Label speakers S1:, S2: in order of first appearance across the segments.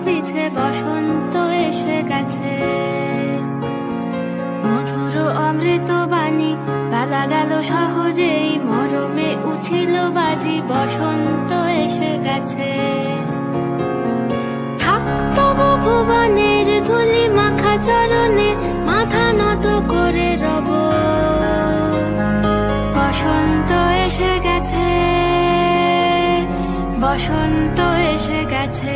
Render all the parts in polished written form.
S1: পিছে বসন্ত এসে গেছে। মধুর অমৃত বাণী বেলা গেল সহজেই, মরমে উঠিল বাজি, বসন্ত এসে গেছে। থাকতব ভুবনের ধুলি মাখা চরণে, মাথা নত করে রব। বসন্ত এসে গেছে, বসন্ত এসে গেছে।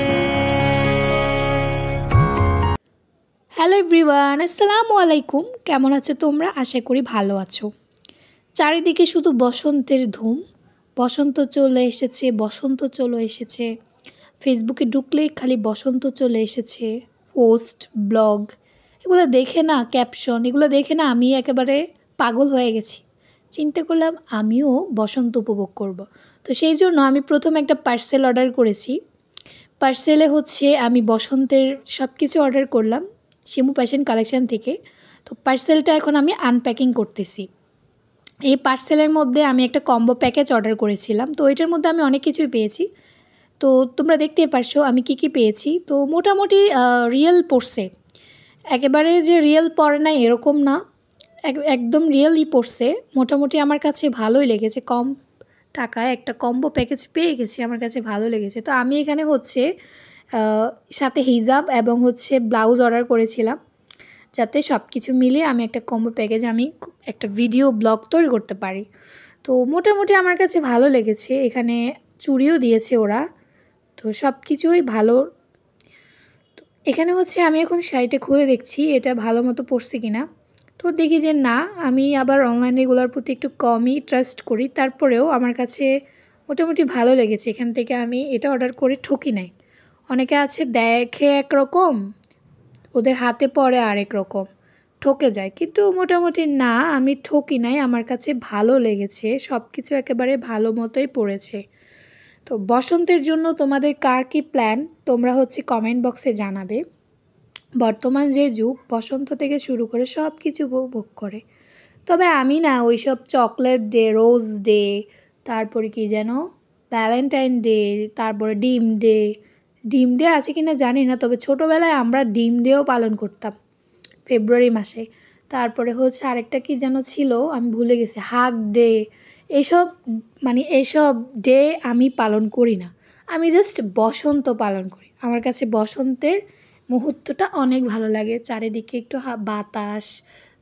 S2: হ্যালো এভরিওয়ান, আসসালামু আলাইকুম। কেমন আছো তোমরা? আশা করি ভালো আছো। চারিদিকে শুধু বসন্তের ধুম। বসন্ত চলে এসেছে, বসন্ত চলে এসেছে। ফেসবুকে ঢুকলেই খালি বসন্ত চলে এসেছে। পোস্ট, ব্লগ এগুলো দেখে না, ক্যাপশন এগুলো দেখে না আমি একেবারে পাগল হয়ে গেছি। চিন্তা করলাম আমিও বসন্ত উপভোগ করব। তো সেই জন্য আমি প্রথমে একটা পার্সেল অর্ডার করেছি। পার্সেলে হচ্ছে আমি বসন্তের সব কিছু অর্ডার করলাম শিমু ফ্যাশন কালেকশন থেকে। তো পার্সেলটা এখন আমি আনপ্যাকিং করতেছি। এই পার্সেলের মধ্যে আমি একটা কম্বো প্যাকেজ অর্ডার করেছিলাম। তো এটার মধ্যে আমি অনেক কিছুই পেয়েছি। তো তোমরা দেখতেই পারছো আমি কি পেয়েছি। তো মোটামুটি রিয়েল পড়ছে, একেবারে যে রিয়েল পড়ে নাই এরকম না, একদম রিয়েলই পড়ছে। মোটামুটি আমার কাছে ভালোই লেগেছে। কম টাকায় একটা কম্বো প্যাকেজ পেয়ে গেছি, আমার কাছে ভালো লেগেছে। তো আমি এখানে হচ্ছে সাথে হিজাব এবং হচ্ছে ব্লাউজ অর্ডার করেছিলাম, যাতে সব কিছু মিলিয়ে আমি একটা কম্বো প্যাকেজ আমি একটা ভিডিও ব্লগ তৈরি করতে পারি। তো মোটামুটি আমার কাছে ভালো লেগেছে। এখানে চুড়িও দিয়েছে ওরা, তো সব কিছুই ভালো। তো এখানে হচ্ছে আমি এখন শাড়িটা খুলে দেখছি এটা ভালো মতো পড়ছে কিনা। তো দেখি যে না, আমি আবার অনলাইনে এগুলোর প্রতি একটু কমই ট্রাস্ট করি, তারপরেও আমার কাছে মোটামুটি ভালো লেগেছে। এখান থেকে আমি এটা অর্ডার করে ঠকি নাই। অনেকে আছে দেখে একরকম, ওদের হাতে পড়ে আরেক রকম, ঠকে যায়। কিন্তু মোটামুটি না, আমি ঠকি নাই, আমার কাছে ভালো লেগেছে। সব কিছু একেবারে ভালো মতোই পড়েছে। তো বসন্তের জন্য তোমাদের কার কী প্ল্যান তোমরা হচ্ছে কমেন্ট বক্সে জানাবে। বর্তমান যে যুগ, বসন্ত থেকে শুরু করে সব কিছু উপভোগ করে। তবে আমি না ওই সব চকলেট ডে, রোজ ডে, তারপরে কি যেন ভ্যালেন্টাইন ডে, তারপরে ডিম ডে আছে কিনা জানি না, তবে ছোটোবেলায় আমরা ডিম ডেও পালন করতাম ফেব্রুয়ারি মাসে। তারপরে হচ্ছে আরেকটা কি যেন ছিল, আমি ভুলে গেছি, হাগ ডে। এসব এসব ডে আমি পালন করি না, আমি জাস্ট বসন্ত পালন করি। আমার কাছে বসন্তের মুহূর্তটা অনেক ভালো লাগে। চারিদিকে একটু বাতাস,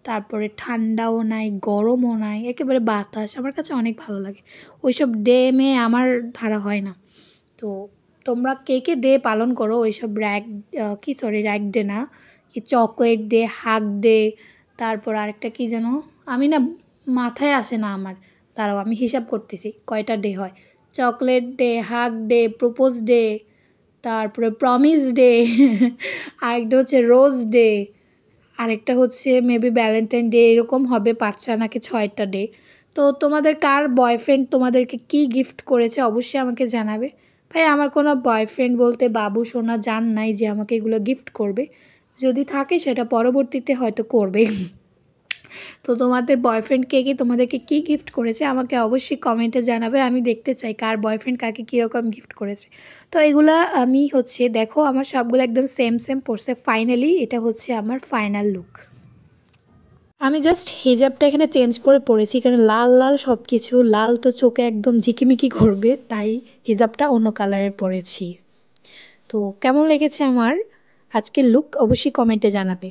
S2: তারপরে ঠান্ডাও নাই, গরমও নাই, একেবারে বাতাস। আমার কাছে অনেক ভালো লাগে। ওইসব ডে আমার ধারা হয় না। তো তোমরা কে ডে পালন করো ওইসব র্যাক ডে না, কি চকলেট ডে, হাগ ডে, তারপর আরেকটা কি যেন, আমি না মাথায় আসে না আমার। তারাও আমি হিসাব করতেছি কয়টা ডে হয়। Chocolate day, hug day, propose day, তারপরে প্রমিস ডে আরেকটা হচ্ছে রোজ ডে, আরেকটা হচ্ছে মেবি ভ্যালেন্টাইন ডে, এরকম হবে 5টা নাকি 6টা ডে। তো তোমাদের কার বয়ফ্রেন্ড তোমাদেরকে কি গিফট করেছে অবশ্যই আমাকে জানাবে। ভাই আমার কোনো বয়ফ্রেন্ড বলতে বাবু সোনা জান নাই যে আমাকে এগুলো গিফট করবে। যদি থাকে সেটা পরবর্তীতে হয়তো করবে। তো তোমাদের বয়ফ্রেন্ড কে তোমাদেরকে কী গিফট করেছে আমাকে অবশ্যই কমেন্টে জানাবে। আমি দেখতে চাই কার বয়ফ্রেন্ড কাকে কীরকম গিফট করেছে। তো এগুলা আমি হচ্ছে দেখো আমার সবগুলো একদম সেম পড়ছে। ফাইনালি এটা হচ্ছে আমার ফাইনাল লুক। আমি জাস্ট হিজাবটা এখানে চেঞ্জ করে পরেছি, কারণ লাল লাল সব কিছু, লাল তো চোখে একদম ঝিকিমিকি করবে, তাই হিজাবটা অন্য কালারের পরেছি। তো কেমন লেগেছে আমার আজকের লুক অবশ্যই কমেন্টে জানাবে।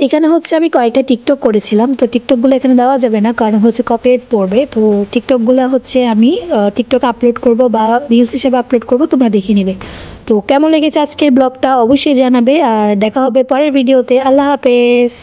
S2: এখানে হচ্ছে আমি কয়েকটা টিকটক করেছিলাম, তো টিকটকগুলো এখানে দেওয়া যাবে না কারণ হচ্ছে কপিরাইট পড়বে। তো টিকটকগুলো হচ্ছে আমি টিকটক আপলোড করব বা রিলস হিসেবে আপলোড করব, তোমরা দেখে নিবে। তো কেমন লেগেছে আজকের ব্লগটা অবশ্যই জানাবে, আর দেখা হবে পরের ভিডিওতে। আল্লাহ হাফেজ।